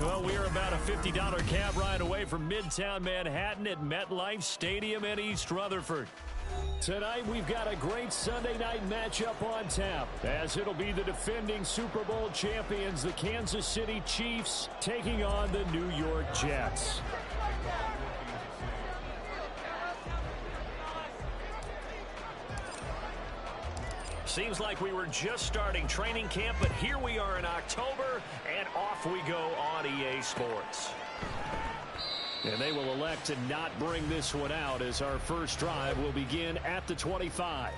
Well, we are about a $50 cab ride away from Midtown Manhattan at MetLife Stadium in East Rutherford. Tonight, we've got a great Sunday night matchup on tap, as it'll be the defending Super Bowl champions, the Kansas City Chiefs, taking on the New York Jets. Seems like we were just starting training camp, but here we are in October, and off we go on EA Sports. And they will elect to not bring this one out, as our first drive will begin at the 25.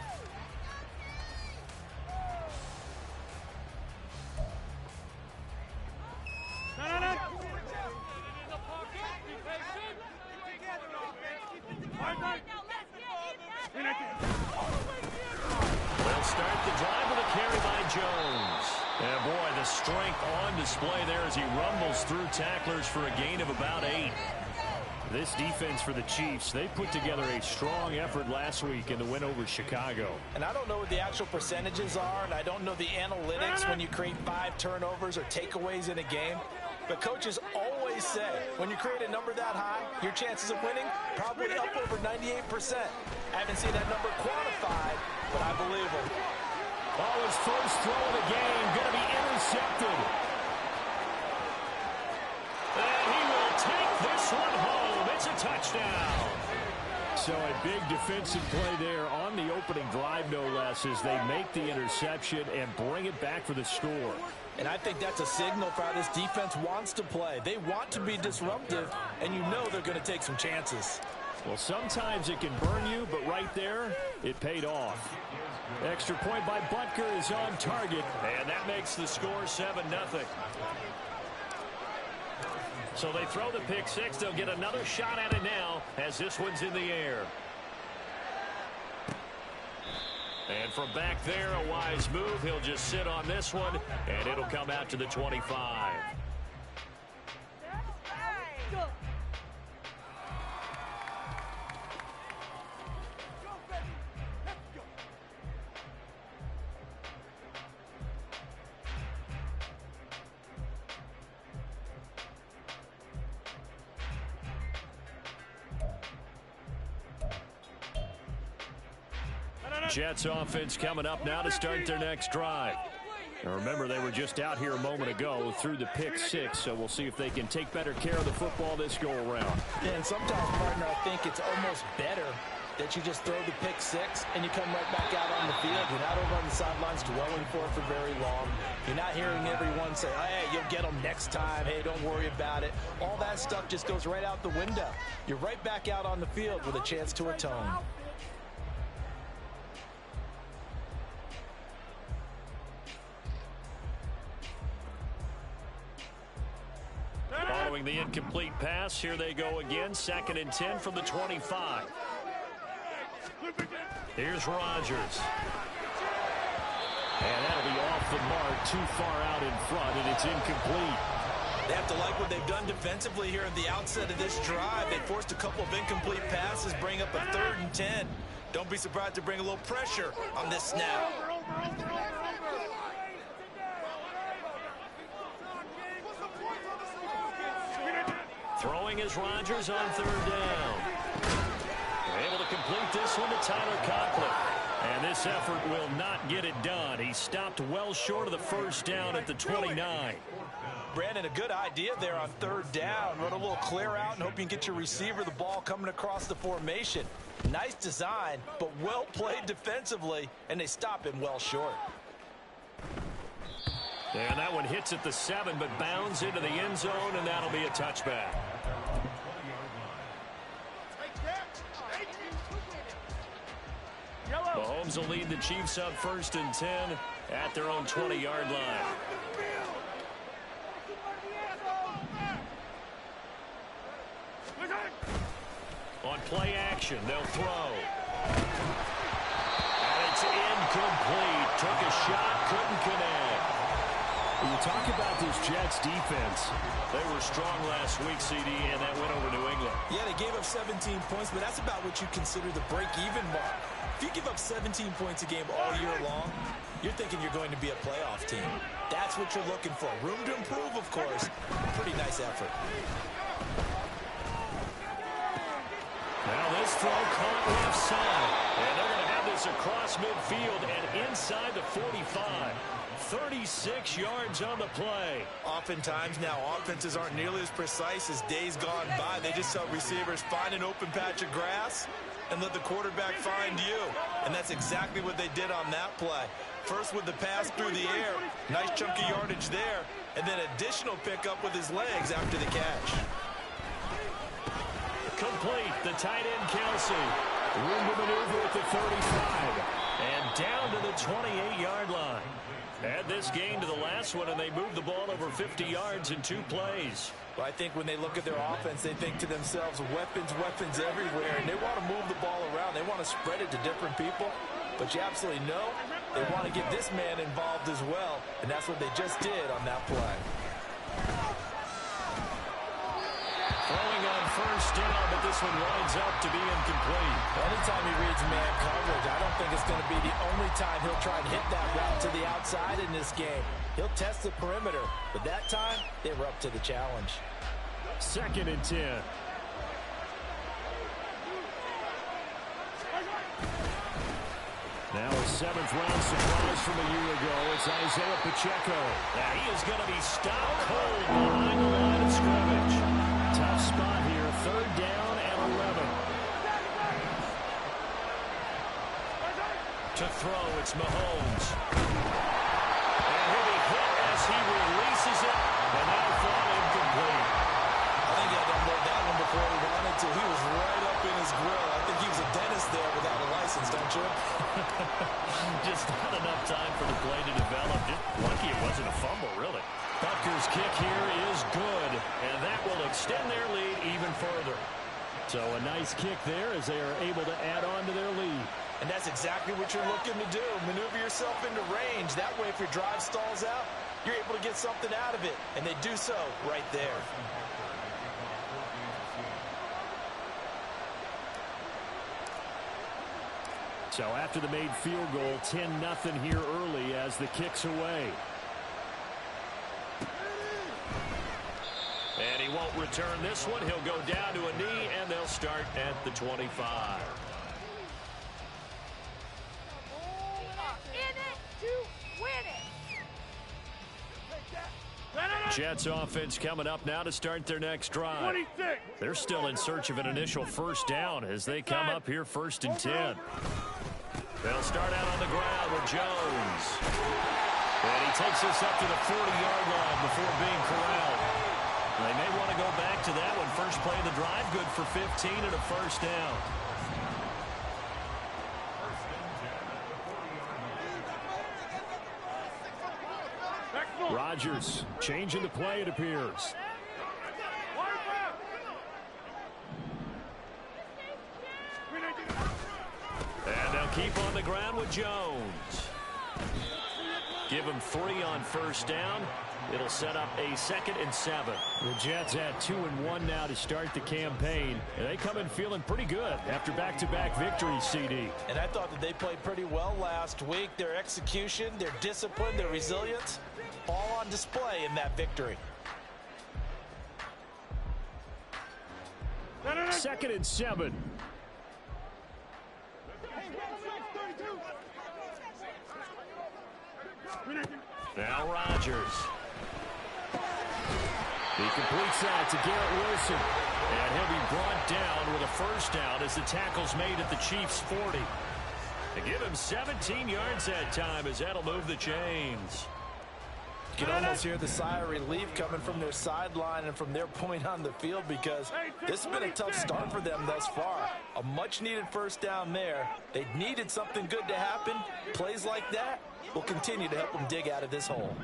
Display there as he rumbles through tacklers for a gain of about 8. This defense for the Chiefs, they put together a strong effort last week in the win over Chicago. And I don't know what the actual percentages are, and I don't know the analytics when you create 5 turnovers or takeaways in a game. But coaches always say, when you create a number that high, your chances of winning probably up over 98%. I haven't seen that number quantified, but I believe him. Oh, his first throw of the game going to be intercepted. And he will take this one home. It's a touchdown. So a big defensive play there on the opening drive, no less, as they make the interception and bring it back for the score. And I think that's a signal for how this defense wants to play. They want to be disruptive, and you know they're going to take some chances. Well, sometimes it can burn you, but right there, it paid off. Extra point by Butker is on target, and that makes the score 7-0. So they throw the pick six. They'll get another shot at it now as this one's in the air. And from back there, a wise move. He'll just sit on this one, and it'll come out to the 25. Jets offense coming up now to start their next drive. Now remember, they were just out here a moment ago through the pick six, so we'll see if they can take better care of the football this go-around. Yeah, and sometimes, partner, I think it's almost better that you just throw the pick six and you come right back out on the field. You're not over on the sidelines dwelling for it for very long. You're not hearing everyone say, hey, you'll get them next time. Hey, don't worry about it. All that stuff just goes right out the window. You're right back out on the field with a chance to atone. Following the incomplete pass, here they go again. 2nd and 10 from the 25. Here's Rodgers. And that'll be off the mark, too far out in front, and it's incomplete. They have to like what they've done defensively here at the outset of this drive. They forced a couple of incomplete passes, bring up a 3rd and 10. Don't be surprised to bring a little pressure on this snap. Throwing is Rodgers on 3rd down. They're able to complete this one to Tyler Conklin. And this effort will not get it done. He stopped well short of the first down at the 29. Brandon, a good idea there on 3rd down. Run a little clear out and hope you can get your receiver the ball coming across the formation. Nice design, but well played defensively, and they stop him well short. And that one hits at the 7, but bounds into the end zone, and that'll be a touchback. Mahomes will lead the Chiefs up 1st and 10 at their own 20-yard line. On play action, they'll throw. And it's incomplete. Took a shot, couldn't connect. When you talk about this Jets defense, they were strong last week, CD, and that went over New England. Yeah, they gave up 17 points, but that's about what you consider the break-even mark. If you give up 17 points a game all year long, you're thinking you're going to be a playoff team. That's what you're looking for. Room to improve, of course. Pretty nice effort. Now this throw caught left side. And they're going to have this across midfield and inside the 45. 36 yards on the play. Oftentimes now offenses aren't nearly as precise as days gone by. They just help receivers find an open patch of grass and let the quarterback find you. And that's exactly what they did on that play. First with the pass through the air. Nice chunky yardage there. And then additional pickup with his legs after the catch. Complete. The tight end, Kelsey. Room to maneuver at the 35. And down to the 28-yard line. Add this game to the last one, and they moved the ball over 50 yards in 2 plays. Well, I think when they look at their offense, they think to themselves, weapons, weapons everywhere, and they want to move the ball around. They want to spread it to different people, but you absolutely know they want to get this man involved as well, and that's what they just did on that play. Throwing on 1st down, but this one winds up to be incomplete. Anytime he reads man coverage, I don't think it's going to be the only time he'll try and hit that route to the outside in this game. He'll test the perimeter, but that time, they were up to the challenge. 2nd and 10. Now a 7th-round surprise from a year ago. It's Isaiah Pacheco. Now he is going to be stopped cold behind the line of scrimmage. Tough spot here. 3rd down and 11. To throw, it's Mahomes. And he'll be hit as he releases it. And that'll fall incomplete. I think he had to unload that one before he wanted to. He was right up in his grill. I think he was a dentist there without a license, don't you? Just not enough time for the play to develop. Just lucky it wasn't a fumble, really. Butker's kick here is good, and that will extend their lead even further. So a nice kick there as they are able to add on to their lead. And that's exactly what you're looking to do. Maneuver yourself into range. That way, if your drive stalls out, you're able to get something out of it. And they do so right there. So after the made field goal, 10-0 here early as the kick's away. And he won't return this one. He'll go down to a knee, and they'll start at the 25. Jets offense coming up now to start their next drive. They're still in search of an initial 1st down as they come up here 1st and 10. They'll start out on the ground with Jones. And he takes us up to the 40-yard line before being corralled. They may want to go back to that one. First play of the drive, good for 15 and a 1st down. Rodgers changing the play, it appears. And they'll keep on the ground with Jones. Give him 3 on 1st down. It'll set up a 2nd and 7. The Jets at 2-1 now to start the campaign. And they come in feeling pretty good after back-to-back victories, CD. And I thought that they played pretty well last week. Their execution, their discipline, their resilience, all on display in that victory. 2nd and 7. Now Rodgers. He completes that to Garrett Wilson. And he'll be brought down with a 1st down as the tackle's made at the Chiefs' 40. They give him 17 yards that time as that'll move the chains. You can almost hear the sigh of relief coming from their sideline and from their point on the field, because this has been a tough start for them thus far. A much-needed first down there. They needed something good to happen. Plays like that will continue to help them dig out of this hole.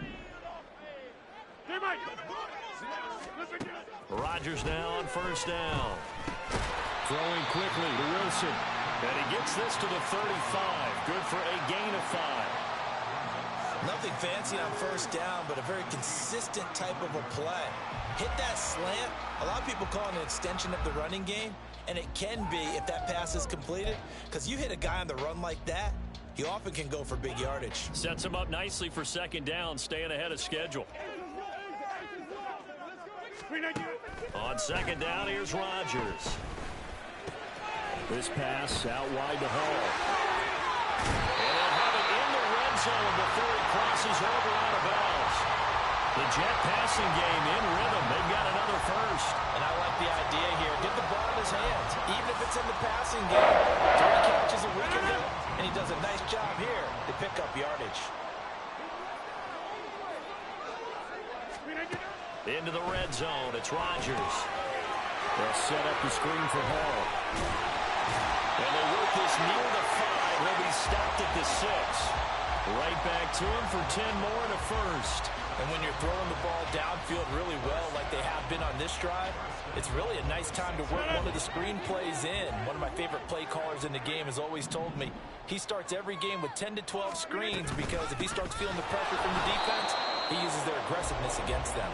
Rodgers now on first down. Throwing quickly to Wilson. And he gets this to the 35. Good for a gain of 5. Nothing fancy on first down, but a very consistent type of a play. Hit that slant. A lot of people call it an extension of the running game, and it can be if that pass is completed, because you hit a guy on the run like that, he often can go for big yardage. Sets him up nicely for second down, staying ahead of schedule. On second down, here's Rodgers. This pass out wide to Hall. And they'll have it in the red zone before he crosses over out of bounds. The Jet passing game in rhythm. They've got another first. And I like the idea here. Get the ball in his hands, even if it's in the passing game. 3 catches a week ago, and he does a nice job here to pick up yardage. Into the red zone, it's Rodgers. They'll set up the screen for Hall. And they work this near the 5. He'll be stopped at the 6. Right back to him for 10 more and a first. And when you're throwing the ball downfield really well like they have been on this drive, it's really a nice time to work one of the screen plays in. One of my favorite play callers in the game has always told me he starts every game with 10 to 12 screens, because if he starts feeling the pressure from the defense, he uses their aggressiveness against them.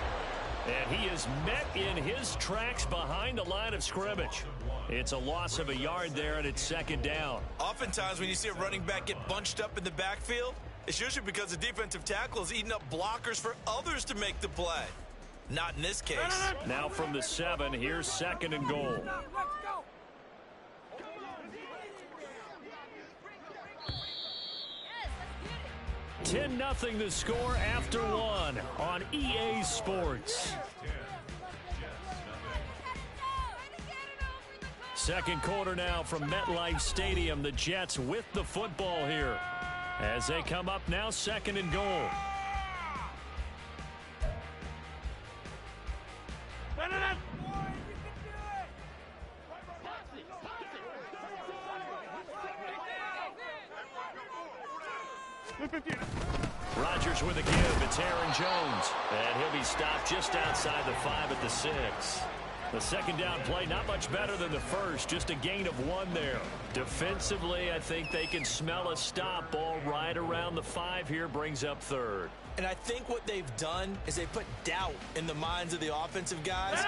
And he is met in his tracks behind the line of scrimmage. It's a loss of a yard there, and it's second down. Oftentimes when you see a running back get bunched up in the backfield, it's usually because the defensive tackle is eating up blockers for others to make the play. Not in this case. Now from the 7, here's second and goal. Yes, 10-0 the score after 1 on EA Sports. Second quarter now from MetLife Stadium. The Jets with the football here as they come up now, second and goal. Rodgers with a give. It's Aaron Jones. And he'll be stopped just outside the 5 at the 6. The second down play, not much better than the first. Just a gain of 1 there. Defensively, I think they can smell a stop. Ball right around the 5 here, brings up third. And I think what they've done is they put doubt in the minds of the offensive guys.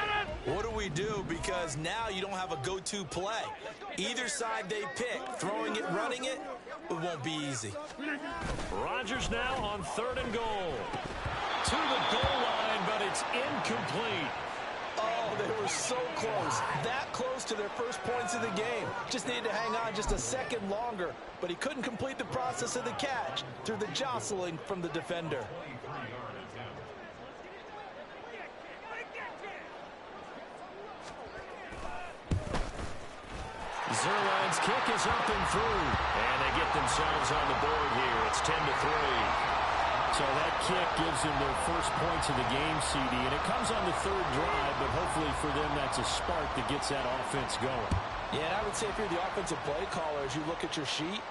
What do we do? Because now you don't have a go-to play. Either side they pick, throwing it, running it, it won't be easy. Rodgers now on third and goal. To the goal line, but it's incomplete. Oh, they were so close. That close to their first points of the game. Just needed to hang on just a second longer, but he couldn't complete the process of the catch through the jostling from the defender. Zuerlein's kick is up and through, and they get themselves on the board here. It's 10-3. So that kick gives them their first points of the game, CD, and it comes on the third drive, but hopefully for them that's a spark that gets that offense going. Yeah, and I would say if you're the offensive play caller, as you look at your sheet,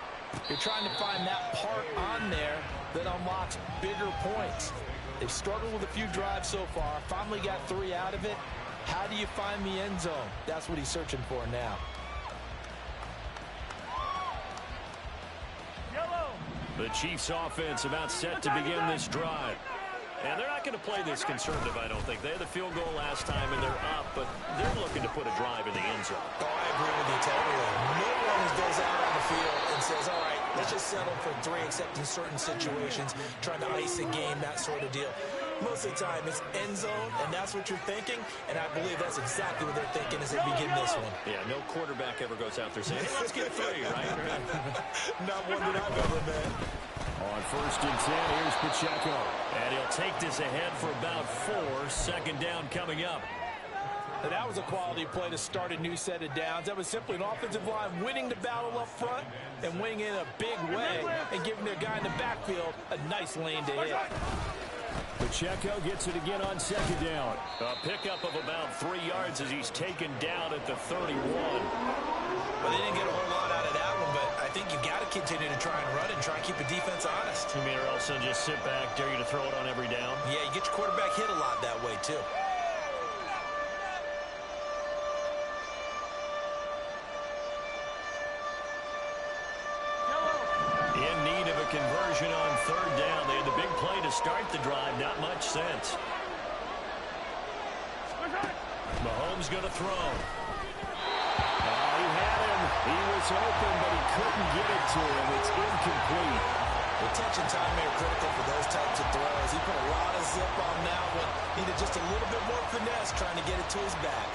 you're trying to find that part on there that unlocks bigger points. They've struggled with a few drives so far, finally got 3 out of it. How do you find the end zone? That's what he's searching for now. The Chiefs offense about set to begin this drive. And they're not going to play this conservative, I don't think. They had the field goal last time, and they're up, but they're looking to put a drive in the end zone. Oh, I agree with you totally. No one goes out on the field and says, all right, let's just settle for 3, except in certain situations, trying to ice a game, that sort of deal. Most of the time, it's end zone, and that's what you're thinking, and I believe that's exactly what they're thinking as they begin this one. Yeah, no quarterback ever goes out there saying, hey, let's get 3, right? Not one that I've ever met. On first and 10, here's Pacheco. And he'll take this ahead for about 4. Second down coming up. And that was a quality play to start a new set of downs. That was simply an offensive line winning the battle up front and winning in a big way and giving their guy in the backfield a nice lane to hit. The Pacheco gets it again on second down. A pickup of about 3 yards as he's taken down at the 31. Well, they didn't get a whole lot out of that one, but I think you've got to continue to try and run and try and keep the defense honest. You mean or else they'll just sit back, dare you to throw it on every down? Yeah, you get your quarterback hit a lot that way, too. In need of a conversion on third down. They had the big play to start the drive. Not much sense. Mahomes going to throw. He had him. He was open, but he couldn't get it to him. It's incomplete. Attention time here critical for those types of throws. He put a lot of zip on that one. Needed just a little bit more finesse trying to get it to his back.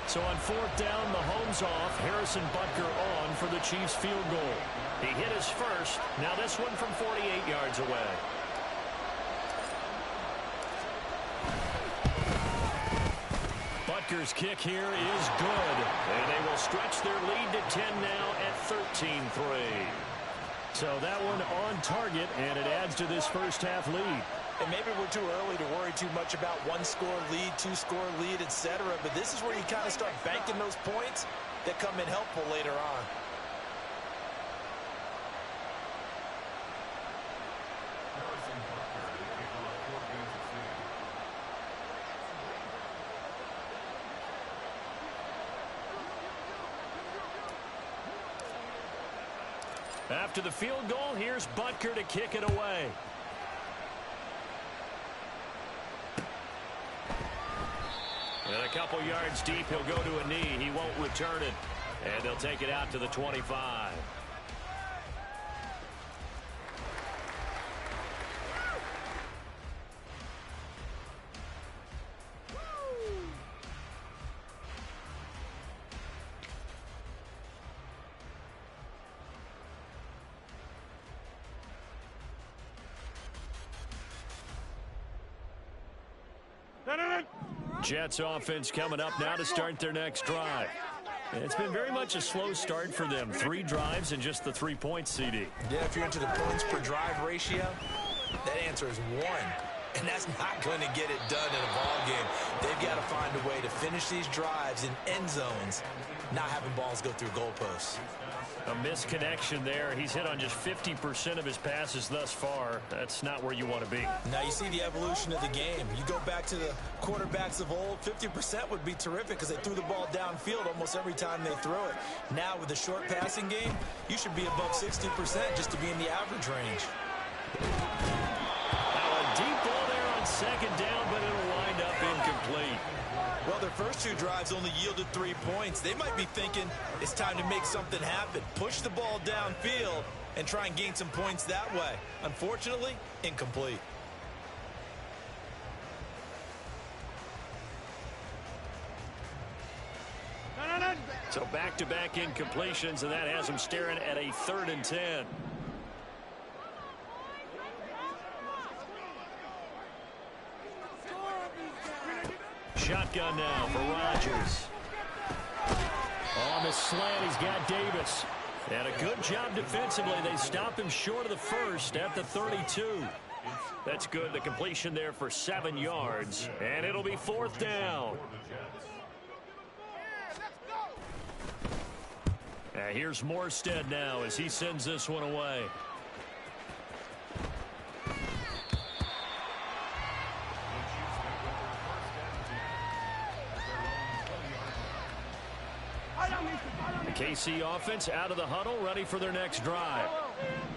So on fourth down, Mahomes off. Harrison Butker on for the Chiefs field goal. He hit his first. Now this one from 48 yards away. Butker's kick here is good. And they will stretch their lead to 10 now at 13-3. So that one on target, and it adds to this first half lead. And maybe we're too early to worry too much about one-score lead, two-score lead, etc. But this is where you kind of start banking those points that come in helpful later on. After the field goal, here's Butker to kick it away. And a couple yards deep, he'll go to a knee. He won't return it. And they'll take it out to the 25. Jets offense coming up now to start their next drive. It's been very much a slow start for them. 3 drives and just the 3 points, CD. Yeah, if you're into the points per drive ratio, that answer is 1. And that's not going to get it done in a ball game. They've got to find a way to finish these drives in end zones, not having balls go through goalposts. A misconnection there. He's hit on just 50% of his passes thus far. That's not where you want to be. Now you see the evolution of the game. You go back to the quarterbacks of old, 50% would be terrific because they threw the ball downfield almost every time they throw it. Now with the short passing game, you should be above 60% just to be in the average range. Now a deep ball there on second down, but it'll wind up incomplete. Well, their first 2 drives only yielded 3 points. They might be thinking it's time to make something happen. Push the ball downfield and try and gain some points that way. Unfortunately, incomplete. So back-to-back incompletions, and that has them staring at a 3rd and 10. Shotgun now for Rodgers. On the slant, he's got Davis. And a good job defensively. They stop him short of the first at the 32. That's good. The completion there for 7 yards. And it'll be 4th down. Here's Morstead now as he sends this one away. The KC offense out of the huddle, ready for their next drive.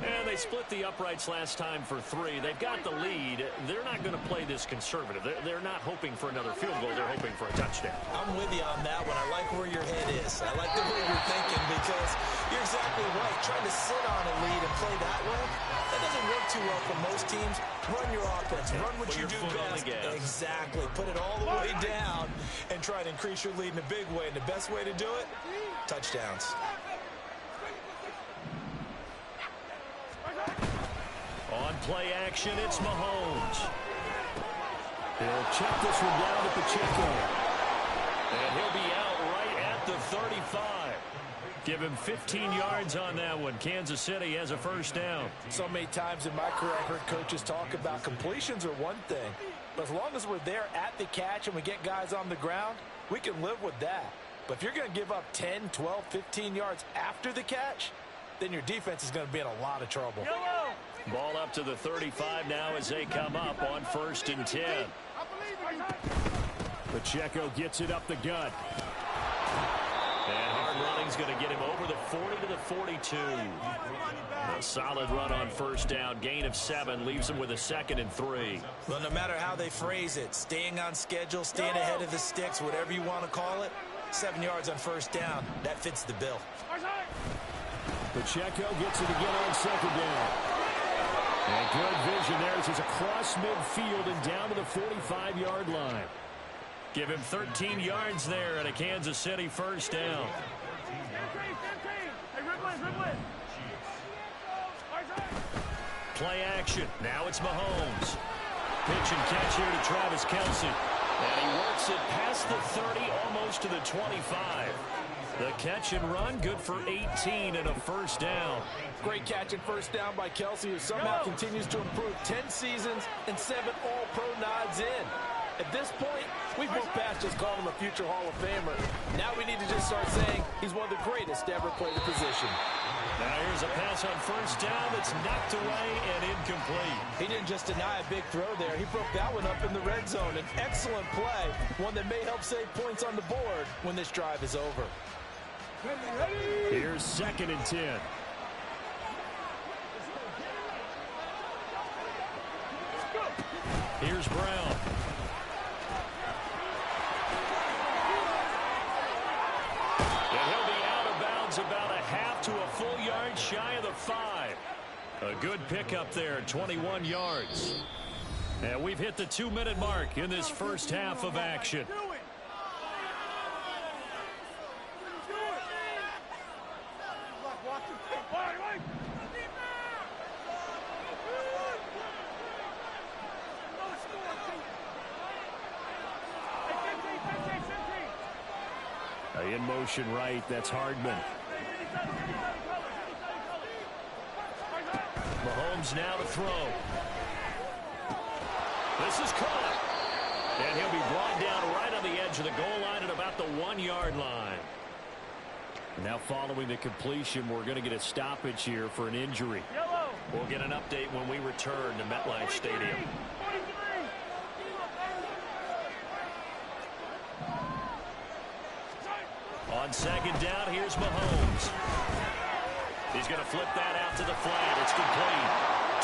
And they split the uprights last time for 3. They've got the lead. They're not going to play this conservative. They're not hoping for another field goal. They're hoping for a touchdown. I'm with you on that one. I like where your head is. I like the way you're thinking because you're exactly right. Trying to sit on a lead and play that way, that doesn't work too well for most teams. Run your offense. Run what you do best. Exactly. Put it all the way down and try to increase your lead in a big way. And the best way to do it, touchdowns. On play action, it's Mahomes. He'll check this one down to Pacheco. And he'll be out right at the 35. Give him 15 yards on that one. Kansas City has a first down. So many times in my career I've heard coaches talk about completions are one thing. But as long as we're there at the catch and we get guys on the ground, we can live with that. But if you're going to give up 10, 12, 15 yards after the catch, then your defense is going to be in a lot of trouble. Ball up to the 35 now as they come up on 1st and 10. Pacheco gets it up the gut. And hard running's going to get him over the 40 to the 42. A solid run on 1st down. Gain of 7 leaves him with a 2nd and 3. Well, no matter how they phrase it, staying on schedule, staying ahead of the sticks, whatever you want to call it, 7 yards on 1st down, that fits the bill. Pacheco gets it again on 2nd down. And good vision there as he's across midfield and down to the 45-yard line. Give him 13 yards there and a Kansas City 1st down. Play action. Now it's Mahomes. Pitch and catch here to Travis Kelce. And he works it past the 30, almost to the 25. The catch and run, good for 18 and a 1st down. Great catch and 1st down by Kelce, who somehow continues to improve. 10 seasons and 7 All-Pro nods in. At this point, we've moved past just calling him a future Hall of Famer. Now we need to just start saying he's one of the greatest to ever play the position. Now here's a pass on 1st down that's knocked away and incomplete. He didn't just deny a big throw there. He broke that one up in the red zone. An excellent play, one that may help save points on the board when this drive is over. Here's 2nd and 10. Here's Brown. And he'll be out of bounds about a half to a full yard shy of the 5. A good pickup there, 21 yards. And we've hit the 2-minute mark in this first half of action. In motion right, that's Hardman. Mahomes now to throw. This is caught. And he'll be brought down right on the edge of the goal line at about the 1-yard line. Now following the completion, we're going to get a stoppage here for an injury. We'll get an update when we return to MetLife Stadium. On 2nd down, here's Mahomes. He's going to flip that out to the flat. It's complete.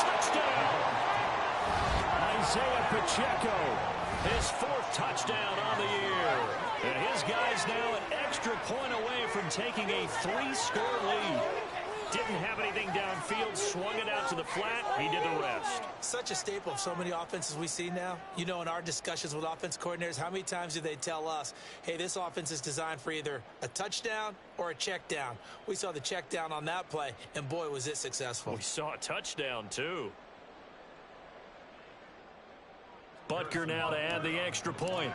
Touchdown! Isaiah Pacheco, his 4th touchdown on the year. And his guy's now an extra point away from taking a 3-score lead. Didn't have anything downfield, swung it out to the flat. He did the rest. Such a staple of so many offenses we see now. You know, in our discussions with offense coordinators, how many times do they tell us, hey, this offense is designed for either a touchdown or a check down. We saw the check down on that play, and boy, was it successful. We saw a touchdown, too. Butker now to add the extra point.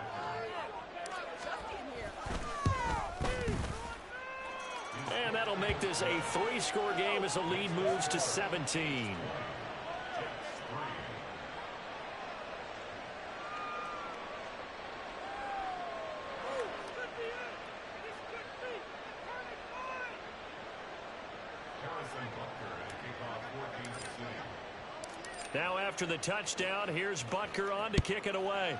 And that'll make this a 3-score game as the lead moves to 17. Now after the touchdown, here's Butker on to kick it away.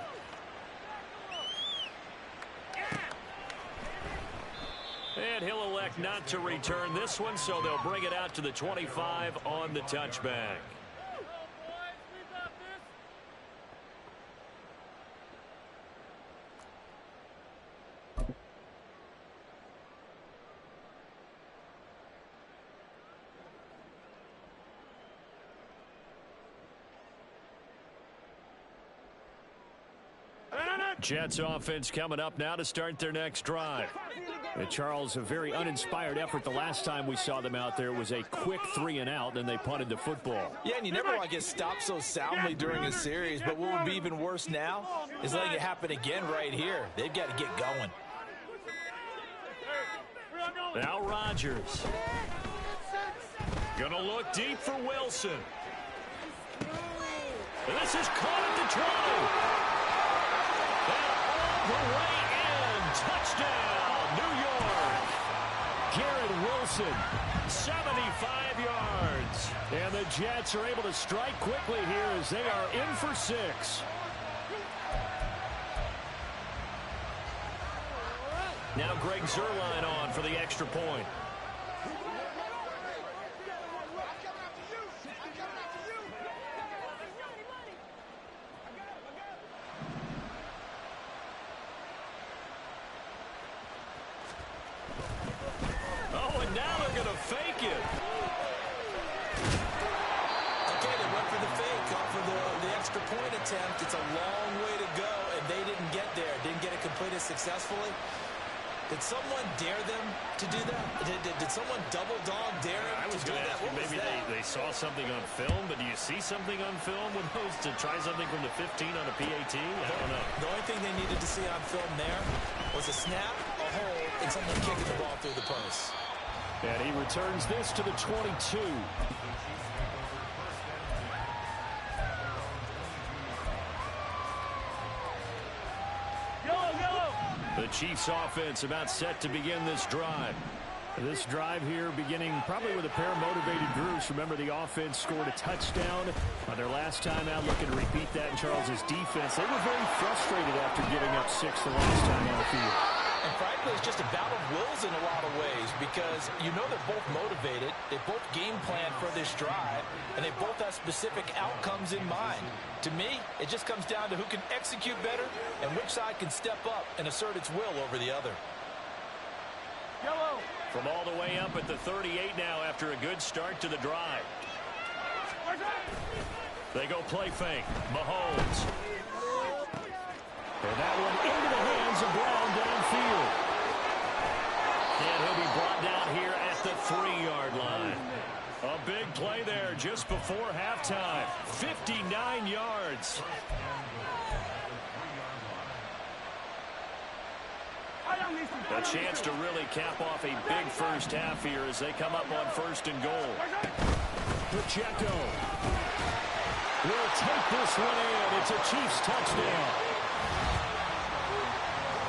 And he'll elect not to return this one, so they'll bring it out to the 25 on the touchback. Jets offense coming up now to start their next drive. And Charles, a very uninspired effort the last time we saw them out there. Was a quick 3-and-out, and they punted the football. Yeah, and you never want to get stopped so soundly during a series, but what would be even worse now is letting it happen again right here. They've got to get going. Now Rodgers. Gonna look deep for Wilson. And this is caught at the 20. And all the way in. Touchdown, New York. Garrett Wilson, 75 yards. And the Jets are able to strike quickly here as they are in for 6. Now Greg Zuerlein on for the extra point. Oh, and now they're going to fake it. Okay, they went for the fake off of the extra point attempt. It's a long way to go, and they didn't get there. Didn't get it completed successfully. Did someone dare them to do that? Did someone double dog dare them to do that? I was going to ask you, maybe they saw something on film, but do you see something on film with those to try something from the 15 on a PAT? I don't know. The only thing they needed to see on film there was a snap, a hold, and someone kicking the ball through the post. And he returns this to the 22. The Chiefs offense about set to begin this drive. This drive here beginning probably with a pair of motivated groups. Remember, the offense scored a touchdown on their last time out. Looking to repeat that in Charles's defense. They were very frustrated after giving up 6 the last time on the field. And frankly, it's just a battle of wills in a lot of ways because you know they're both motivated. They both game plan for this drive, and they both have specific outcomes in mind. To me, it just comes down to who can execute better and which side can step up and assert its will over the other. Yellow. From all the way up at the 38 now after a good start to the drive. They go play fake. Mahomes. And that one into the hands of Brown downfield. And he'll be brought down here at the 3-yard line. A big play there just before halftime. 59 yards. A chance to really cap off a big first half here as they come up on 1st and goal. Pacheco will take this one in. It's a Chiefs touchdown.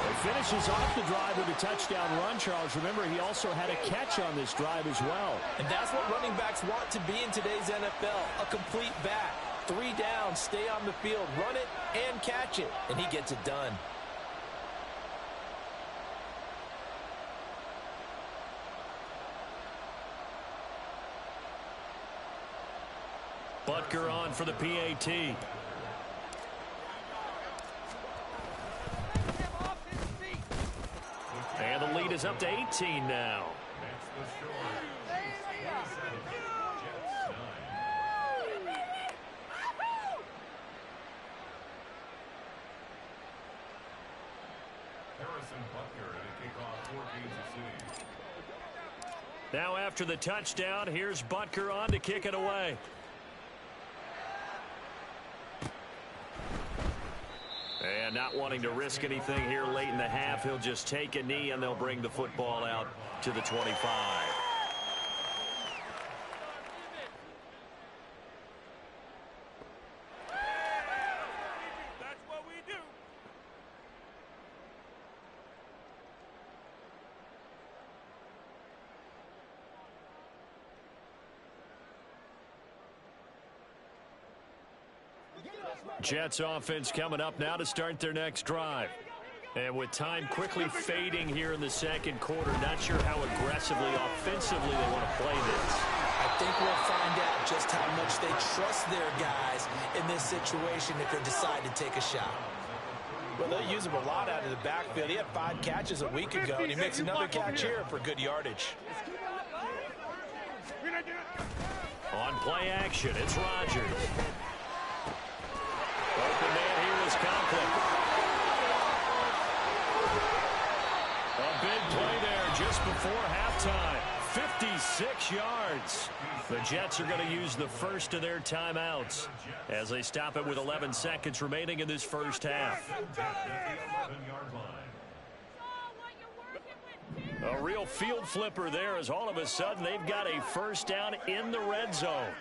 He finishes off the drive with a touchdown run, Charles. Remember, he also had a catch on this drive as well. And that's what running backs want to be in today's NFL, a complete back. 3 down, stay on the field, run it, and catch it. And he gets it done. Butker on for the PAT. And the lead is up to 18 now. Now after the touchdown, here's Butker on to kick it away. And not wanting to risk anything here late in the half, he'll just take a knee and they'll bring the football out to the 25. That's what we do. Jets offense coming up now to start their next drive. And with time quickly fading here in the second quarter, not sure how aggressively, offensively they want to play this. I think we'll find out just how much they trust their guys in this situation if they decide to take a shot. Well, they'll use him a lot out of the backfield. He had 5 catches a week ago, and he makes another catch here for good yardage. On play action, it's Rodgers. Open man here is Conklin. A big play there just before halftime. 56 yards. The Jets are going to use the first of their timeouts as they stop it with 11 seconds remaining in this first half. A real field flipper there as all of a sudden they've got a first down in the red zone.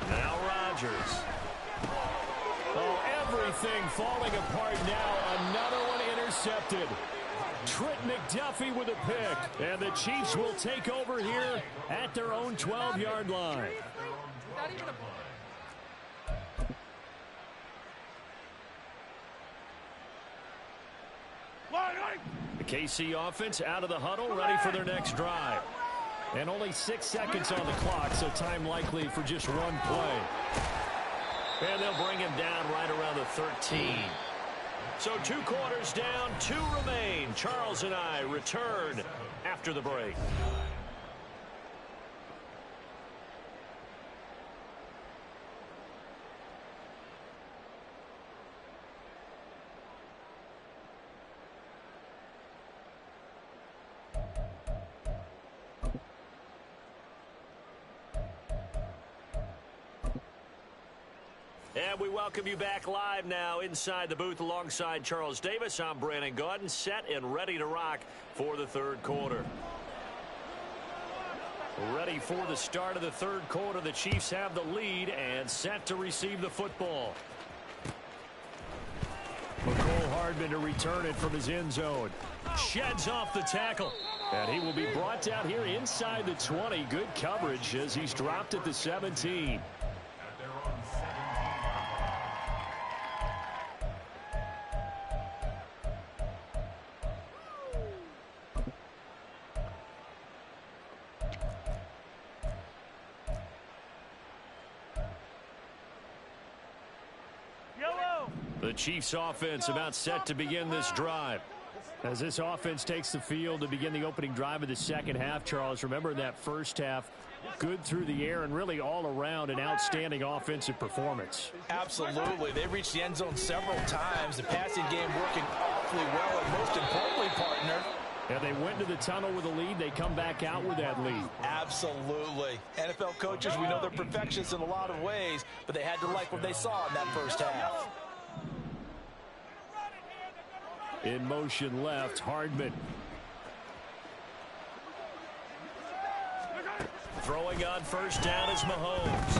Now Rodgers. Oh, everything falling apart now. Another one intercepted. Trent McDuffie with a pick. And the Chiefs will take over here at their own 12-yard line. The KC offense out of the huddle, ready for their next drive. And only 6 seconds on the clock, so time likely for just one play. And they'll bring him down right around the 13. So 2 quarters down, 2 remain. Charles and I return after the break. And we welcome you back live now inside the booth alongside Charles Davis. I'm Brandon Gaudin, set and ready to rock for the third quarter. Ready for the start of the third quarter. The Chiefs have the lead and set to receive the football. Mecole Hardman to return it from his end zone. Sheds off the tackle. And he will be brought down here inside the 20. Good coverage as he's dropped at the 17. The Chiefs offense about set to begin this drive. As this offense takes the field to begin the opening drive of the second half, Charles, remember that first half, good through the air and really all around an outstanding offensive performance. Absolutely. They reached the end zone several times. The passing game working awfully well, and most importantly, partner, and they went to the tunnel with a lead. They come back out with that lead. Absolutely. NFL coaches, we know they're perfectionists in a lot of ways, but they had to like what they saw in that first half. In motion left, Hardman. Throwing on first down is Mahomes.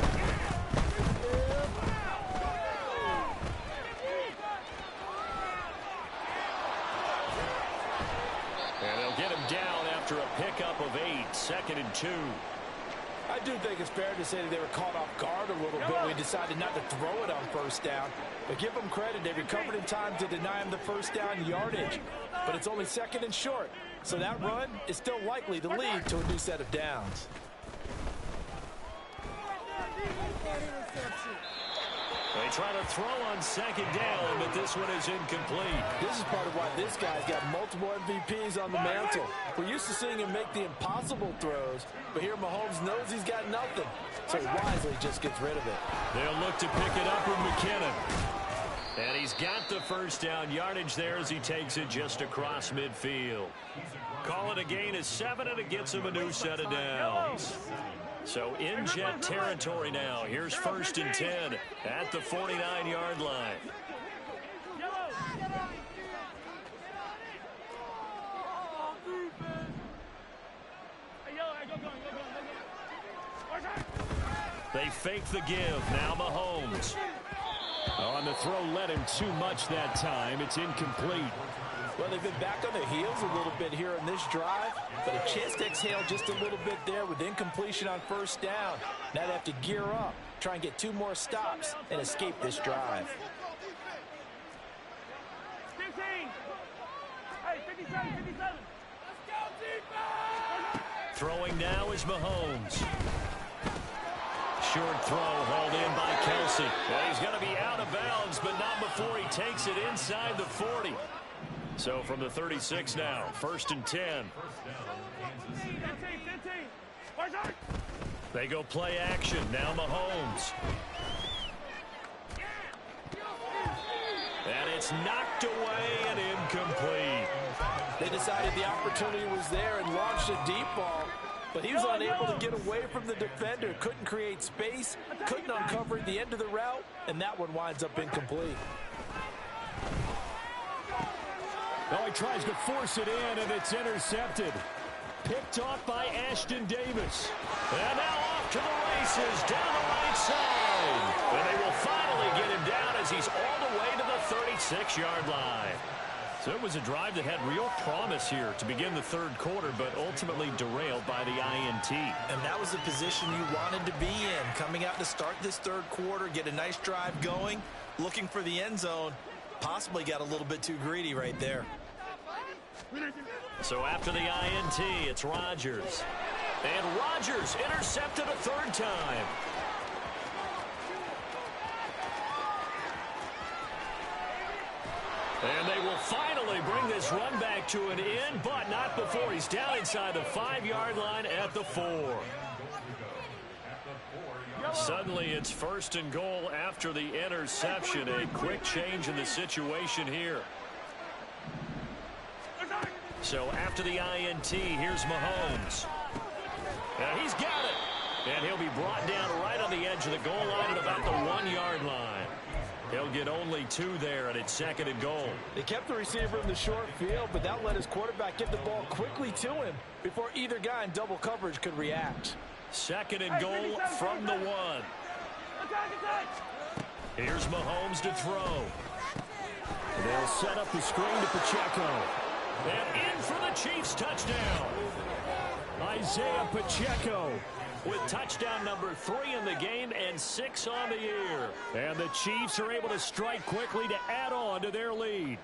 And they'll get him down after a pickup of 8, 2nd and 2. I do think it's fair to say that they were caught off guard a little bit. We decided not to throw it on first down. But give them credit. They recovered in time to deny him the first down yardage. But it's only 2nd and short. So that run is still likely to lead to a new set of downs. They try to throw on 2nd down, but this one is incomplete. This is part of why this guy's got multiple MVPs on the mantle. We're used to seeing him make the impossible throws, but here Mahomes knows he's got nothing, so he wisely just gets rid of it. They'll look to pick it up with McKinnon. And he's got the first down yardage there as he takes it just across midfield. Call it a gain of 7, and it gets him a new set of downs. So in Jet territory now. Here's 1st and 10 at the 49-yard line. They fake the give. Now Mahomes. On the throw led him too much that time. It's incomplete. Well, they've been back on their heels a little bit here in this drive, but a chance to exhale just a little bit there with incompletion on first down. Now they have to gear up, try and get 2 more stops, and escape this drive. 15. Hey, 57, 57. Let's go, defense! Throwing now is Mahomes. Short throw hauled in by Kelsey. Well, he's going to be out of bounds, but not before he takes it inside the 40. So from the 36 now, 1st and 10. 15. They go play action. Now Mahomes. And it's knocked away and incomplete. They decided the opportunity was there and launched a deep ball. But he was unable to get away from the defender, couldn't create space, couldn't uncover the end of the route, and that one winds up incomplete. Oh, he tries to force it in, and it's intercepted. Picked off by Ashton Davis. And now off to the races down the right side. And they will finally get him down as he's all the way to the 36-yard line. So it was a drive that had real promise here to begin the third quarter, but ultimately derailed by the INT. And that was the position you wanted to be in, coming out to start this third quarter, get a nice drive going, looking for the end zone. Possibly got a little bit too greedy right there. So after the INT, it's Rodgers. And Rodgers intercepted a third time. And they will finally bring this run back to an end, but not before he's down inside the 5-yard line at the 4. Suddenly it's 1st and goal after the interception. A quick change in the situation here. So after the INT, here's Mahomes. And he's got it. And he'll be brought down right on the edge of the goal line at about the 1-yard line. He'll get only 2 there, and it's 2nd and goal. They kept the receiver in the short field, but that let his quarterback get the ball quickly to him before either guy in double coverage could react. 2nd and goal from the 1. Here's Mahomes to throw. They'll set up the screen to Pacheco. And in for the Chiefs touchdown. Isaiah Pacheco with touchdown number 3 in the game and 6 on the year. And the Chiefs are able to strike quickly to add on to their lead.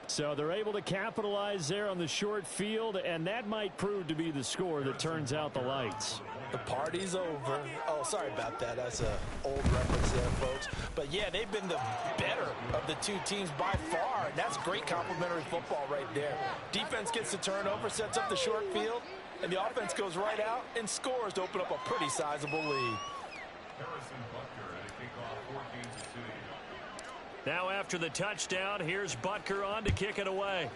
So they're able to capitalize there on the short field, and that might prove to be the score that turns out the lights. The party's over. Oh, sorry about that. That's an old reference there, folks. But, yeah, they've been the better of the two teams by far. And that's great complimentary football right there. Defense gets the turnover, sets up the short field, and the offense goes right out and scores to open up a pretty sizable lead. Now after the touchdown, here's Butker on to kick it away.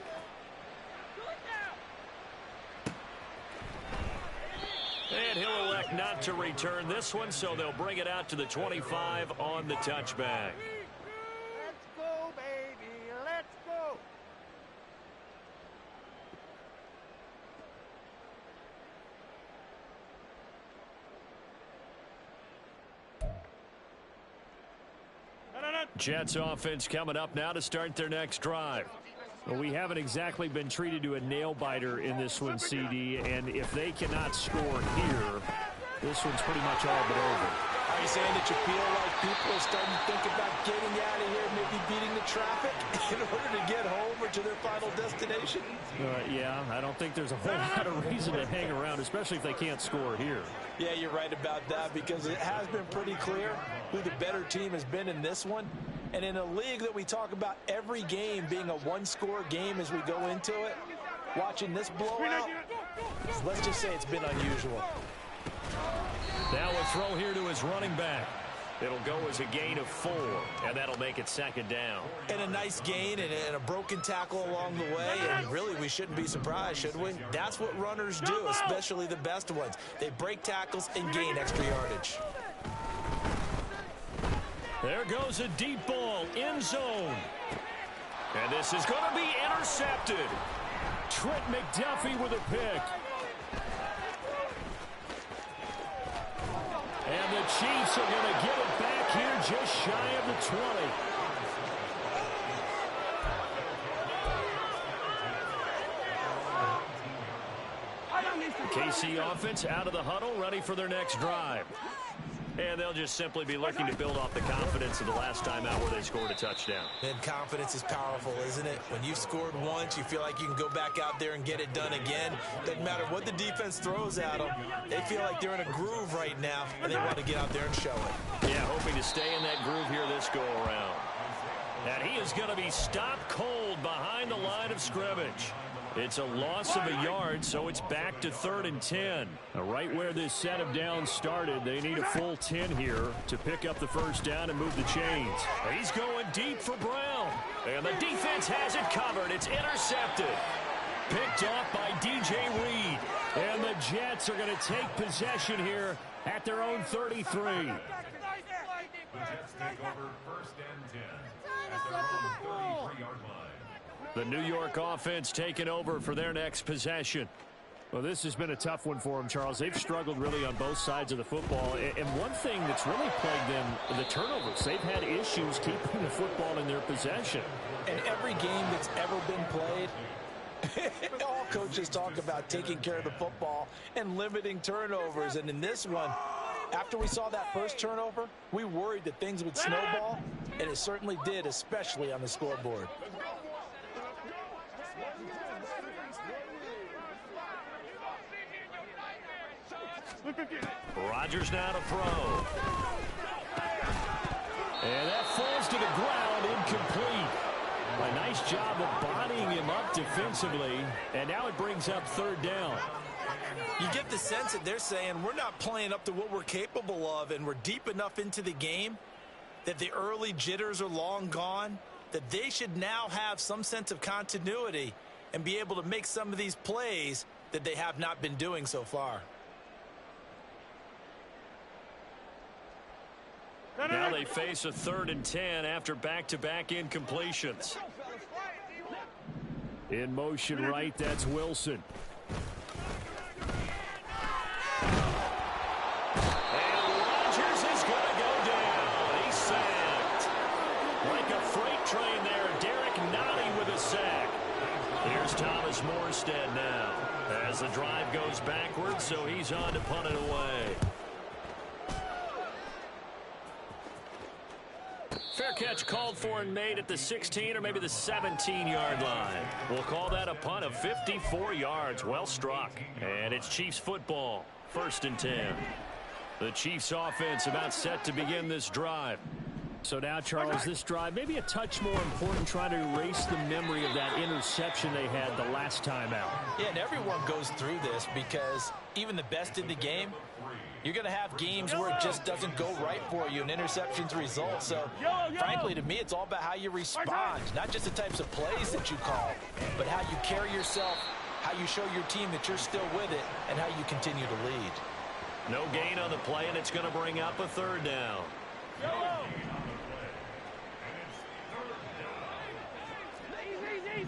And he'll elect not to return this one, so they'll bring it out to the 25 on the touchback. Let's go, baby. Let's go. Jets offense coming up now to start their next drive. Well, we haven't exactly been treated to a nail-biter in this one, CD, and if they cannot score here, this one's pretty much all but over. Are you saying that you feel like people are starting to think about getting out of here, maybe beating the traffic in order to get home or to their final destination? Yeah, I don't think there's a whole lot of reason to hang around, especially if they can't score here. Yeah, you're right about that, because it has been pretty clear who the better team has been in this one. And in a league that we talk about every game being a one-score game as we go into it, watching this blowout, let's just say it's been unusual. Now a throw here to his running back. It'll go as a gain of 4, and that'll make it 2nd down. And a nice gain and a broken tackle along the way, and really we shouldn't be surprised, should we? That's what runners do, especially the best ones. They break tackles and gain extra yardage. There goes a deep ball, end zone. And this is going to be intercepted. Trent McDuffie with a pick. And the Chiefs are going to get it back here just shy of the 20. KC offense out of the huddle, ready for their next drive. And they'll just simply be looking to build off the confidence of the last time out where they scored a touchdown. And confidence is powerful, isn't it? When you've scored once, you feel like you can go back out there and get it done again. Doesn't matter what the defense throws at them. They feel like they're in a groove right now, and they want to get out there and show it. Yeah, hoping to stay in that groove here this go-around. And he is going to be stopped cold behind the line of scrimmage. It's a loss of a yard, so it's back to 3rd and 10. Now, right where this set of downs started, they need a full 10 here to pick up the first down and move the chains. He's going deep for Brown. And the defense has it covered. It's intercepted. Picked off by DJ Reed. And the Jets are going to take possession here at their own 33. The Jets take over 1st and 10 at their own 33-yard line. The New York offense taking over for their next possession. Well, this has been a tough one for them, Charles. They've struggled really on both sides of the football. And one thing that's really plagued them, the turnovers. They've had issues keeping the football in their possession. And every game that's ever been played, all coaches talk about taking care of the football and limiting turnovers. And in this one, after we saw that first turnover, we worried that things would snowball, and it certainly did, especially on the scoreboard. Rodgers now to throw. And that falls to the ground, incomplete. A nice job of bodying him up defensively, and now it brings up 3rd down. You get the sense that they're saying we're not playing up to what we're capable of, and we're deep enough into the game that the early jitters are long gone, that they should now have some sense of continuity and be able to make some of these plays that they have not been doing so far. Now they face a 3rd and 10 after back-to-back incompletions. In motion right, that's Wilson. And Rodgers is going to go down. He's sacked. Like a freight train there, Derek Nottie with a sack. Here's Thomas Morstead now as the drive goes backwards, so he's on to punt it away. Fair catch called for and made at the 16 or maybe the 17-yard line. We'll call that a punt of 54 yards. Well struck. And it's Chiefs football. 1st and 10. The Chiefs offense about set to begin this drive. So now, Charles, this drive maybe a touch more important, trying to erase the memory of that interception they had the last time out. Yeah, and everyone goes through this because even the best in the game, you're going to have games where it just doesn't go right for you and interceptions result. So, frankly, to me, it's all about how you respond, not just the types of plays that you call, but how you carry yourself, how you show your team that you're still with it, and how you continue to lead. No gain on the play, and it's going to bring up a 3rd down.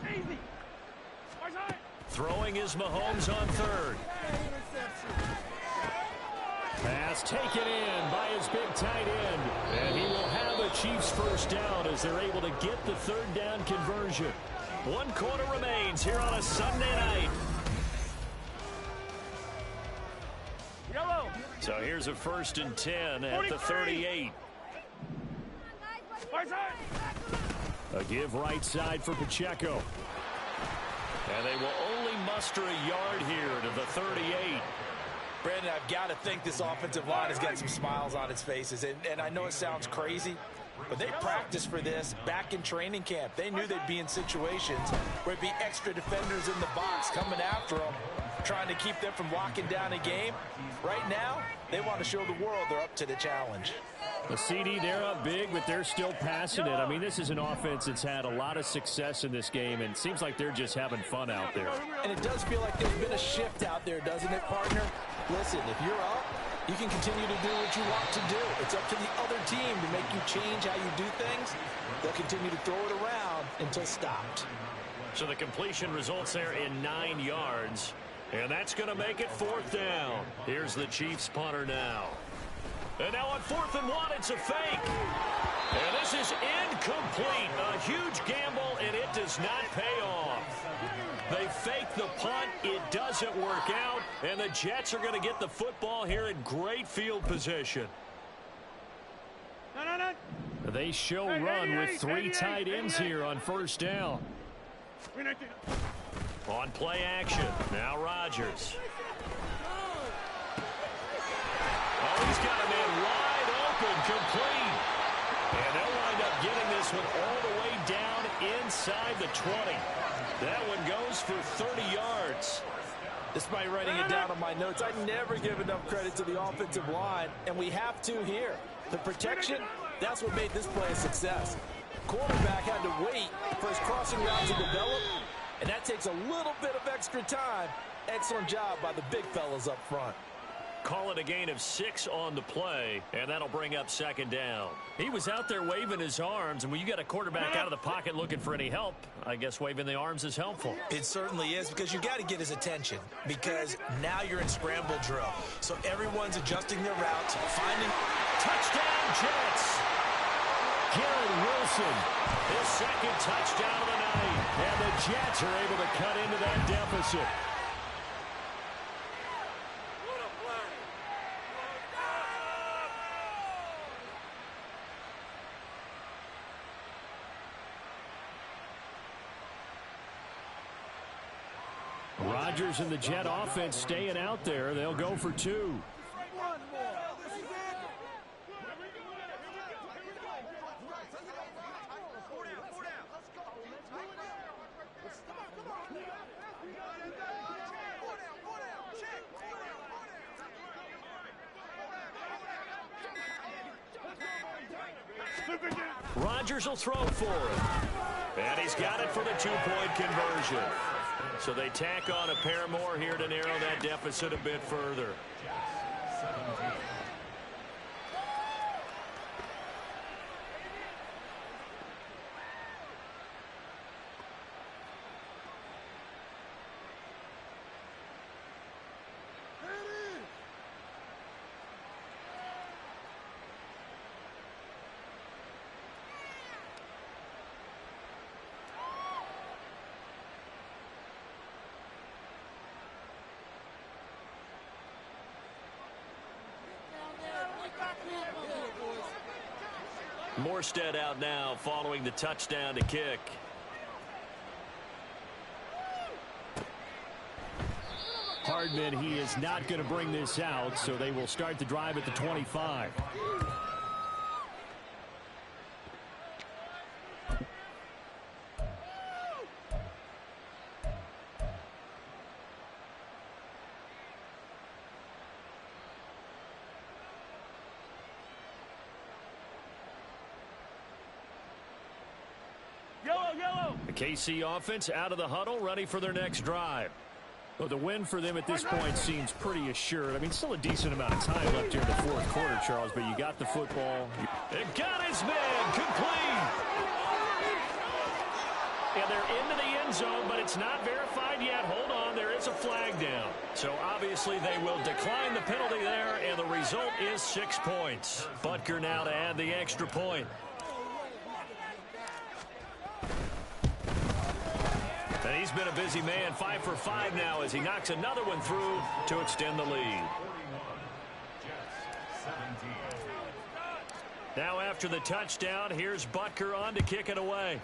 Easy. Throwing is Mahomes on 3rd. Pass taken in by his big tight end. And he will have a Chiefs 1st down as they're able to get the 3rd down conversion. 1 quarter remains here on a Sunday night. Yellow. So here's a 1st and 10 at the 38. A give right side for Pacheco. And they will only muster a yard here to the 38. Brandon, I've got to think this offensive line has got some smiles on its faces. And I know it sounds crazy, but they practiced for this back in training camp. They knew they'd be in situations where it'd be extra defenders in the box coming after them, trying to keep them from locking down a game. Right now, they want to show the world they're up to the challenge. The CD, they're up big, but they're still passing it. I mean, this is an offense that's had a lot of success in this game, and it seems like they're just having fun out there. And it does feel like there's been a shift out there, doesn't it, partner? Listen, if you're up, you can continue to do what you want to do. It's up to the other team to make you change how you do things. They'll continue to throw it around until stopped. So the completion results there in 9 yards, and that's going to make it 4th down. Here's the Chiefs punter now. And now on 4th and 1, it's a fake. And this is incomplete. A huge gamble, and it does not pay off. They fake the punt. It doesn't work out. And the Jets are going to get the football here in great field position. They show run with 3 tight ends here on 1st down. On play action, now Rodgers. Oh, he's got a man wide open, complete. And they'll wind up getting this one all the way down inside the 20. That one goes for 30 yards. Despite writing it down on my notes, I never give enough credit to the offensive line, and we have to here. The protection, that's what made this play a success. Quarterback had to wait for his crossing route to develop, and that takes a little bit of extra time. Excellent job by the big fellas up front. Call it a gain of 6 on the play, and that'll bring up second down. He was out there waving his arms, and when you got a quarterback out of the pocket looking for any help, I guess waving the arms is helpful. It certainly is, because you got to get his attention, because now you're in scramble drill. So everyone's adjusting their routes, finding touchdown Jets. Garrett Wilson, his second touchdown of the night, and the Jets are able to cut into that deficit. Rodgers and the Jet offense staying out there. They'll go for 2. Rodgers will throw for it. And he's got it for the 2-point conversion. So they tack on a pair more here to narrow that deficit a bit further. Morstead out now following the touchdown to kick. Hardman, he is not going to bring this out, so they will start the drive at the 25. The KC offense out of the huddle, ready for their next drive. Well, the win for them at this point seems pretty assured. I mean, still a decent amount of time left here in the fourth quarter, Charles, but you got the football. They've got his man complete. And they're into the end zone, but it's not verified yet. Hold on, there is a flag down. So obviously they will decline the penalty there, and the result is 6 points. Butker now to add the extra point. And he's been a busy man, 5 for 5 now as he knocks another one through to extend the lead. Now after the touchdown, here's Butker on to kick it away.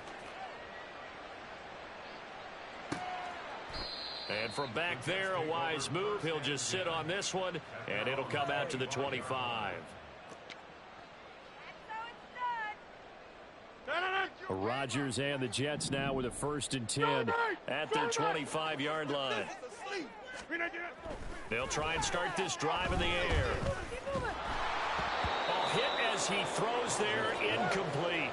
And from back there, a wise move. He'll just sit on this one, and it'll come out to the 25. Rodgers and the Jets now with a 1st and 10 at their 25-yard line. They'll try and start this drive in the air. Ball hit as he throws there, incomplete.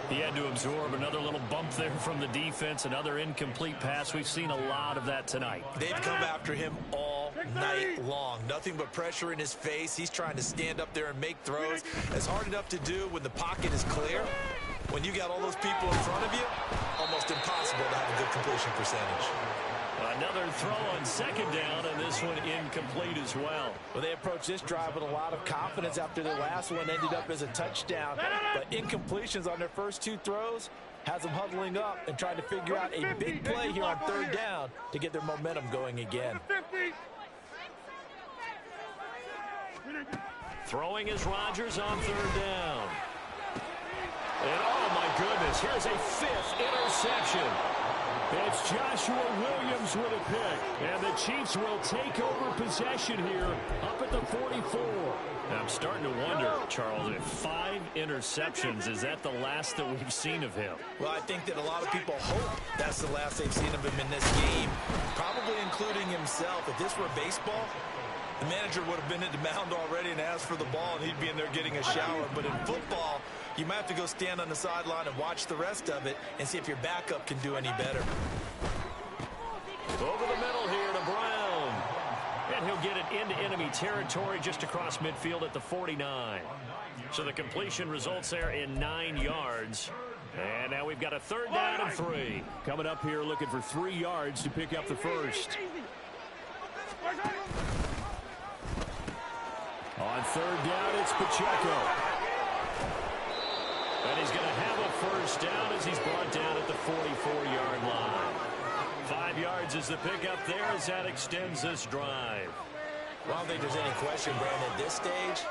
He had to absorb another little bump there from the defense, another incomplete pass. We've seen a lot of that tonight. They've come after him all night long. Nothing but pressure in his face. He's trying to stand up there and make throws. It's hard enough to do when the pocket is clear. When you got all those people in front of you, almost impossible to have a good completion percentage. Another throw on 2nd down, and this one incomplete as well. Well, they approached this drive with a lot of confidence after their last one ended up as a touchdown. But incompletions on their first 2 throws has them huddling up and trying to figure out a big play here on 3rd down to get their momentum going again. Throwing is Rodgers on 3rd down. And oh my goodness, here's a 5th interception. It's Joshua Williams with a pick. And the Chiefs will take over possession here up at the 44. I'm starting to wonder, Charles, if 5 interceptions, is that the last that we've seen of him? Well, I think that a lot of people hope that's the last they've seen of him in this game, probably including himself. If this were baseball, the manager would have been at the mound already and asked for the ball, and he'd be in there getting a shower. But in football, you might have to go stand on the sideline and watch the rest of it and see if your backup can do any better. Over the middle here to Brown. And he'll get it into enemy territory just across midfield at the 49. So the completion results there in 9 yards. And now we've got a 3rd down and 3. Coming up here looking for 3 yards to pick up the first. On 3rd down, it's Pacheco. And he's going to have a first down as he's brought down at the 44-yard line. 5 yards is the pickup there as that extends this drive. Well, I don't think there's any question, Brandon, at this stage,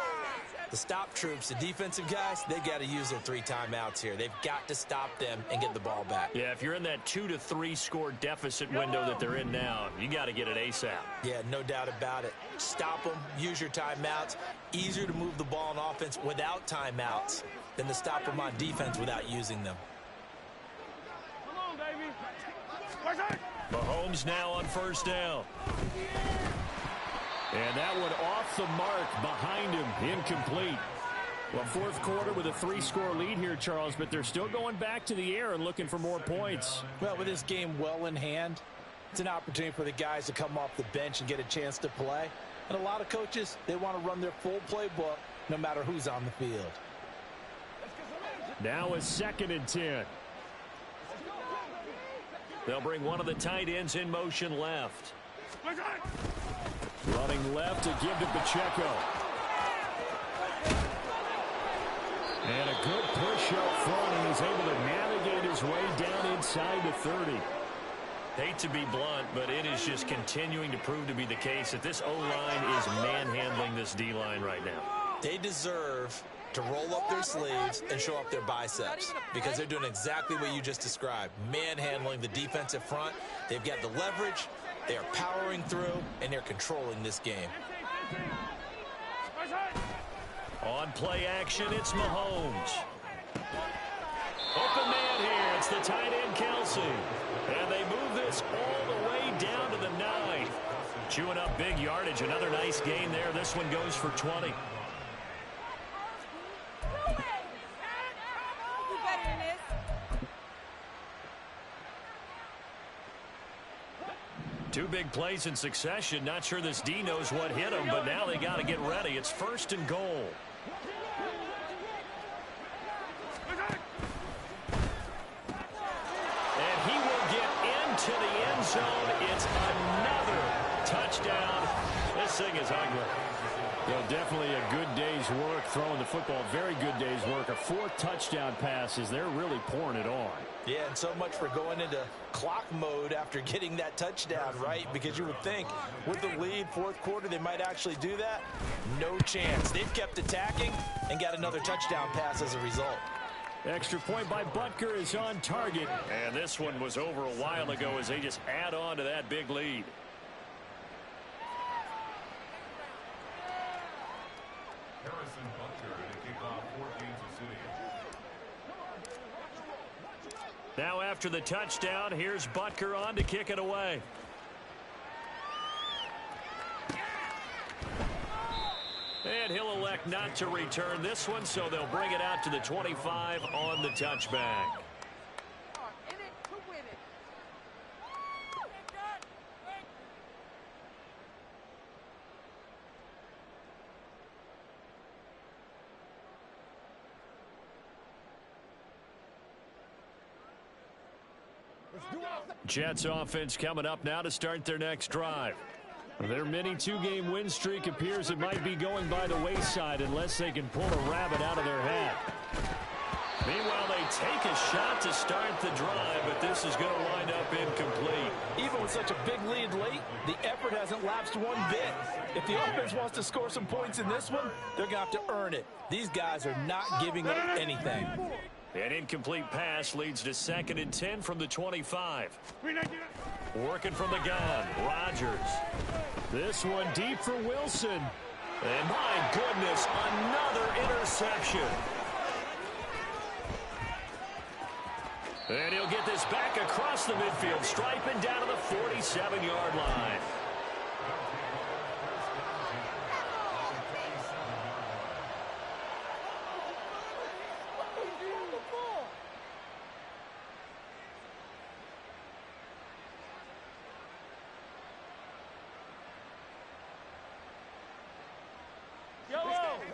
the stop troops, the defensive guys, they got to use their 3 timeouts here. They've got to stop them and get the ball back. Yeah, if you're in that 2 to 3 score deficit window that they're in now, you got to get it ASAP. Yeah, no doubt about it. Stop them, use your timeouts. Easier to move the ball on offense without timeouts than to stop them on defense without using them. Come on, baby. Mahomes now on 1st down. And that one off the mark behind him, incomplete. Well, 4th quarter with a 3-score lead here, Charles, but they're still going back to the air and looking for more points. Well, with this game well in hand, it's an opportunity for the guys to come off the bench and get a chance to play. And a lot of coaches, they want to run their full playbook no matter who's on the field. Now a 2nd and 10. They'll bring one of the tight ends in motion left. Running left to give to Pacheco. And a good push up front, and he's able to navigate his way down inside the 30. Hate to be blunt, but it is just continuing to prove to be the case that this O-line is manhandling this D-line right now. They deserve to roll up their sleeves and show up their biceps because they're doing exactly what you just described, manhandling the defensive front. They've got the leverage, they're powering through, and they're controlling this game. On play action, it's Mahomes. Open man here, it's the tight end Kelsey. And they move this all the way down to the 9. Chewing up big yardage, another nice gain there. This one goes for 20. Two big plays in succession. Not sure this D knows what hit him, but now they got to get ready. It's 1st and goal. And he will get into the end zone. It's another touchdown. This thing is ugly. Well, definitely a good day's work throwing the football. Very good day's work. A 4th touchdown passes. They're really pouring it on. Yeah, and so much for going into clock mode after getting that touchdown, right? Because you would think with the lead, 4th quarter, they might actually do that. No chance. They've kept attacking and got another touchdown pass as a result. Extra point by Butker is on target. And this one was over a while ago as they just add on to that big lead. Now after the touchdown, here's Butker on to kick it away. And he'll elect not to return this one, so they'll bring it out to the 25 on the touchback. Jets offense coming up now to start their next drive. Their mini 2-game win streak appears it might be going by the wayside unless they can pull a rabbit out of their hat. Meanwhile, they take a shot to start the drive, but this is going to wind up incomplete. Even with such a big lead late, the effort hasn't lapsed one bit. If the offense wants to score some points in this one, they're going to have to earn it. These guys are not giving up anything. An incomplete pass leads to 2nd and 10 from the 25. Working from the gun, Rodgers. This one deep for Wilson. And my goodness, another interception. And he'll get this back across the midfield, striping down to the 47-yard line.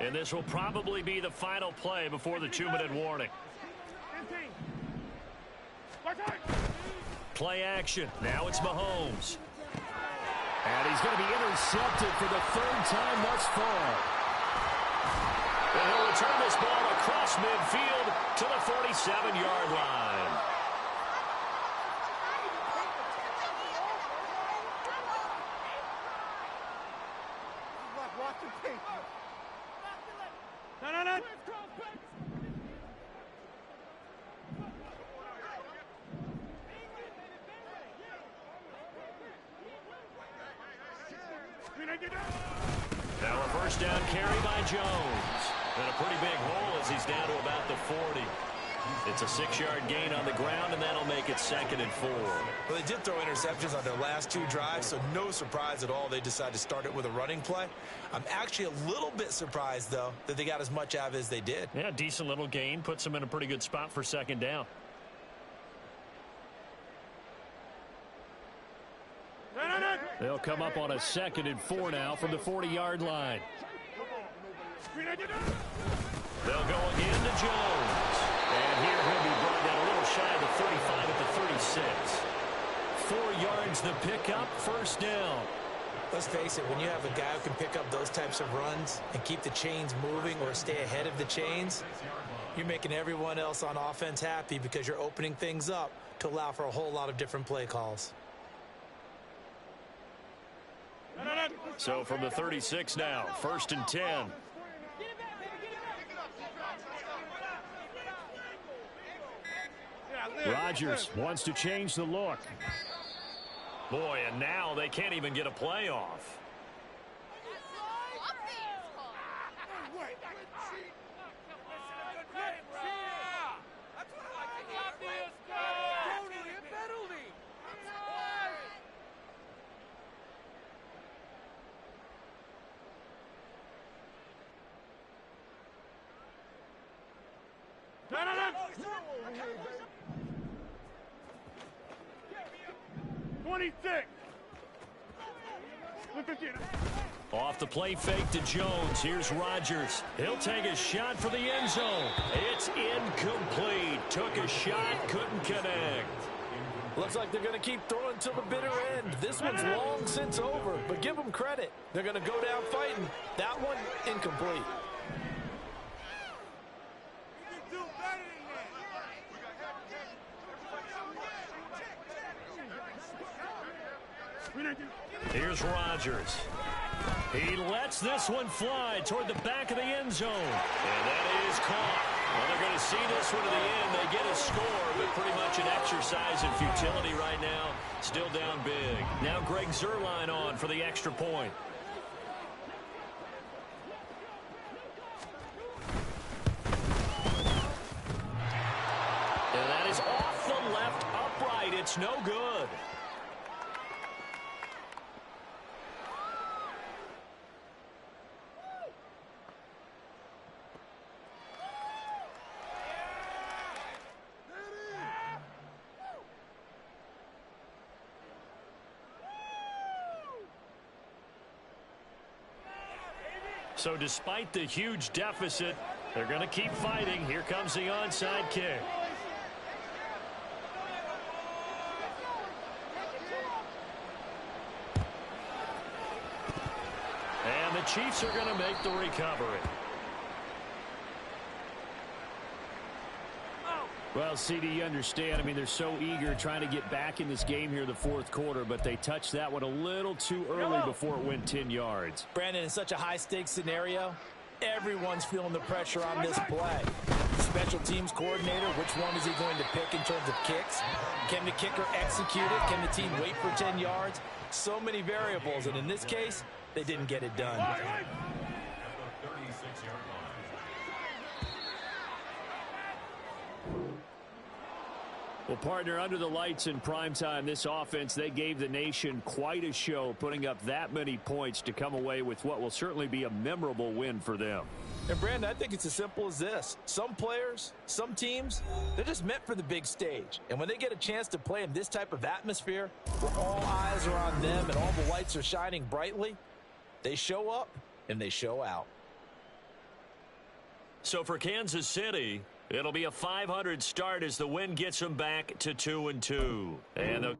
And this will probably be the final play before the 2-minute warning. Play action. Now it's Mahomes. And he's going to be intercepted for the 3rd time thus far. And he'll return this ball across midfield to the 47-yard line. No. Now a first down carry by Jones. And a pretty big hole as he's down to about the 40. It's a 6-yard gain on the ground, and that'll make it 2nd and 4. Well, they did throw interceptions on their last 2 drives, so no surprise at all they decided to start it with a running play. I'm actually a little bit surprised, though, that they got as much out of it as they did. Yeah, decent little gain. Puts them in a pretty good spot for 2nd down. They'll come up on a 2nd and 4 now from the 40-yard line. They'll go again to Jones. And here he'll be brought down a little shy of the 35 at the 36. 4 yards the pickup, 1st down. Let's face it, when you have a guy who can pick up those types of runs and keep the chains moving or stay ahead of the chains, you're making everyone else on offense happy because you're opening things up to allow for a whole lot of different play calls. So from the 36 now, 1st and 10. Rodgers wants to change the look. Boy, and now they can't even get a play off. Off the play fake to Jones. Here's Rodgers. He'll take a shot for the end zone. It's incomplete. Took a shot, couldn't connect. Looks like they're going to keep throwing till the bitter end. This one's long since over, but give them credit. They're going to go down fighting. That one, incomplete. Here's Rodgers. He lets this one fly toward the back of the end zone. And that is caught. Well, they're going to see this one to the end. They get a score, but pretty much an exercise in futility right now. Still down big. Now Greg Zuerlein on for the extra point. And that is off the left upright. It's no good. So despite the huge deficit, they're going to keep fighting. Here comes the onside kick. And the Chiefs are going to make the recovery. Well, CD, you understand. I mean, they're so eager trying to get back in this game here in the 4th quarter, but they touched that one a little too early before it went 10 yards. Brandon, in such a high-stakes scenario, everyone's feeling the pressure on this play. Special teams coordinator, which one is he going to pick in terms of kicks? Can the kicker execute it? Can the team wait for 10 yards? So many variables, and in this case, they didn't get it done. Well, partner, under the lights in primetime, this offense, they gave the nation quite a show, putting up that many points to come away with what will certainly be a memorable win for them. And, Brandon, I think it's as simple as this. Some players, some teams, they're just meant for the big stage. And when they get a chance to play in this type of atmosphere, where all eyes are on them and all the lights are shining brightly, they show up and they show out. So for Kansas City, it'll be a 500 start as the win gets them back to 2-2. And the